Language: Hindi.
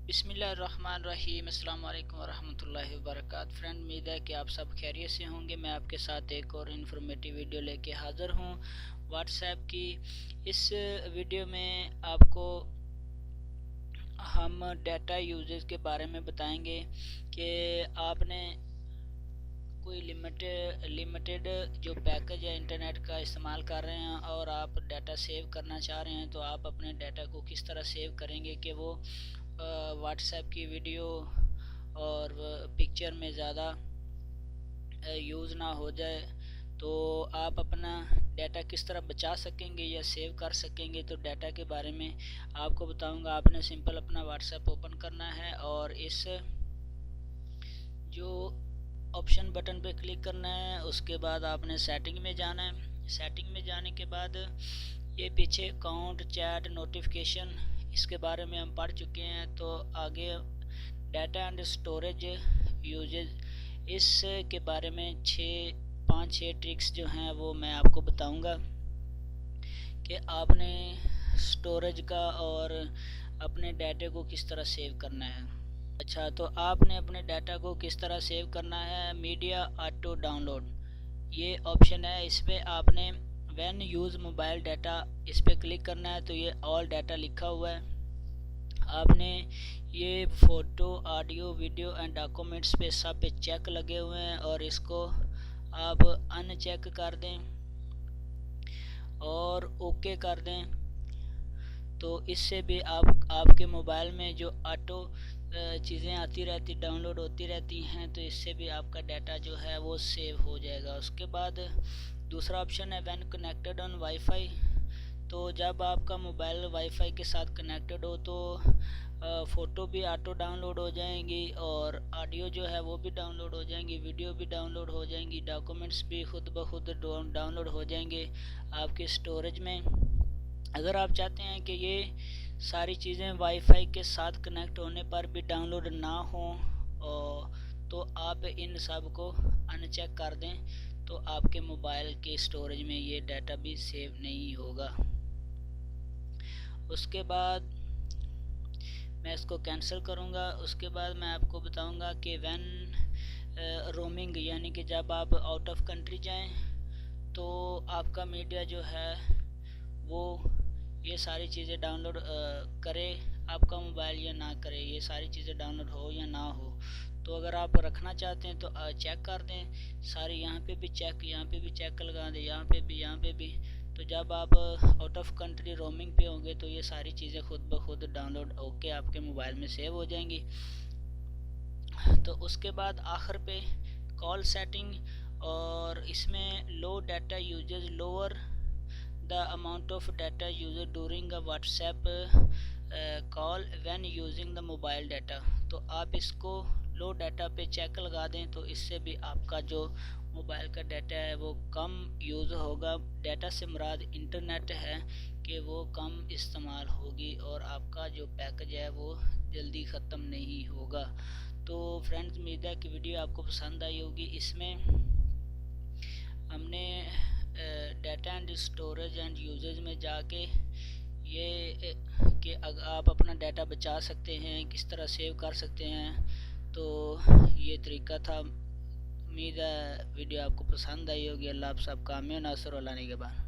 बिस्मिल्लाहिर्रहमानिर्रहीम। अस्सलाम वालेकुम वरहमतुल्लाहि वबरकातुहू। फ्रेंड, उम्मीद है कि आप सब खैरियत से होंगे। मैं आपके साथ एक और इन्फॉर्मेटिव वीडियो लेके हाज़िर हूँ व्हाट्सएप की। इस वीडियो में आपको हम डाटा यूजेज के बारे में बताएंगे कि आपने कोई लिमिटेड जो पैकेज या इंटरनेट का इस्तेमाल कर रहे हैं और आप डाटा सेव करना चाह रहे हैं, तो आप अपने डाटा को किस तरह सेव करेंगे कि वो व्हाट्सएप की वीडियो और पिक्चर में ज़्यादा यूज़ ना हो जाए। तो आप अपना डाटा किस तरह बचा सकेंगे या सेव कर सकेंगे, तो डाटा के बारे में आपको बताऊंगा। आपने सिंपल अपना व्हाट्सएप ओपन करना है और इस जो ऑप्शन बटन पे क्लिक करना है। उसके बाद आपने सेटिंग में जाना है। सेटिंग में जाने के बाद ये पीछे अकाउंट, चैट, नोटिफिकेशन, इसके बारे में हम पढ़ चुके हैं। तो आगे डाटा एंड स्टोरेज यूजेज, इस के बारे में 5-6 ट्रिक्स जो हैं वो मैं आपको बताऊंगा कि आपने स्टोरेज का और अपने डाटे को किस तरह सेव करना है। अच्छा, तो आपने अपने डाटा को किस तरह सेव करना है। मीडिया ऑटो डाउनलोड ये ऑप्शन है, इस पर आपने व्हेन यूज़ मोबाइल डाटा इस पर क्लिक करना है। तो ये ऑल डाटा लिखा हुआ है। आपने ये photo, audio, video and documents पे सब पे चेक लगे हुए हैं और इसको आप अनचेक कर दें और ओके कर दें। तो इससे भी आपके मोबाइल में जो ऑटो चीज़ें आती रहती, डाउनलोड होती रहती हैं, तो इससे भी आपका डाटा जो है वो सेव हो जाएगा। उसके बाद दूसरा ऑप्शन है व्हेन कनेक्टेड ऑन वाईफाई। तो जब आपका मोबाइल वाईफाई के साथ कनेक्टेड हो तो फ़ोटो भी ऑटो डाउनलोड हो जाएंगी और ऑडियो जो है वो भी डाउनलोड हो जाएंगी, वीडियो भी डाउनलोड हो जाएंगी, डॉक्यूमेंट्स भी खुद ब खुद डाउनलोड हो जाएंगे आपके स्टोरेज में। अगर आप चाहते हैं कि ये सारी चीज़ें वाईफाई के साथ कनेक्ट होने पर भी डाउनलोड ना हो, तो आप इन सब को अनचेक कर दें, तो आपके मोबाइल के स्टोरेज में ये डाटा भी सेव नहीं होगा। उसके बाद मैं इसको कैंसिल करूँगा। उसके बाद मैं आपको बताऊँगा कि व्हेन रोमिंग, यानी कि जब आप आउट ऑफ कंट्री जाएं तो आपका मीडिया जो है वो ये सारी चीज़ें डाउनलोड करे आपका मोबाइल या ना करे, ये सारी चीज़ें डाउनलोड हो या ना हो। तो अगर आप रखना चाहते हैं तो चेक कर दें सारी, यहाँ पे भी चेक, यहाँ पे भी चेक लगा दें, यहाँ पे भी, यहाँ पे भी। तो जब आप आउट ऑफ कंट्री रोमिंग पे होंगे तो ये सारी चीज़ें खुद ब खुद डाउनलोड होके आपके मोबाइल में सेव हो जाएंगी। तो उसके बाद आखिर पे कॉल सेटिंग, और इसमें low data usage, lower the amount of data used during a WhatsApp call when using the mobile data। तो आप इसको लो डाटा पे चेक लगा दें, तो इससे भी आपका जो मोबाइल का डाटा है वो कम यूज़ होगा। डाटा से मुराद इंटरनेट है कि वो कम इस्तेमाल होगी और आपका जो पैकेज है वो जल्दी ख़त्म नहीं होगा। तो फ्रेंड्स, उम्मीद है कि वीडियो आपको पसंद आई होगी। इसमें हमने data and storage and usage में जाके ये कि अगर आप अपना डाटा बचा सकते हैं, किस तरह सेव कर सकते हैं, तो ये तरीका था। उम्मीद है वीडियो आपको पसंद आई होगी। अल्लाह आप सब कामयाब नासर वाला निगहबान।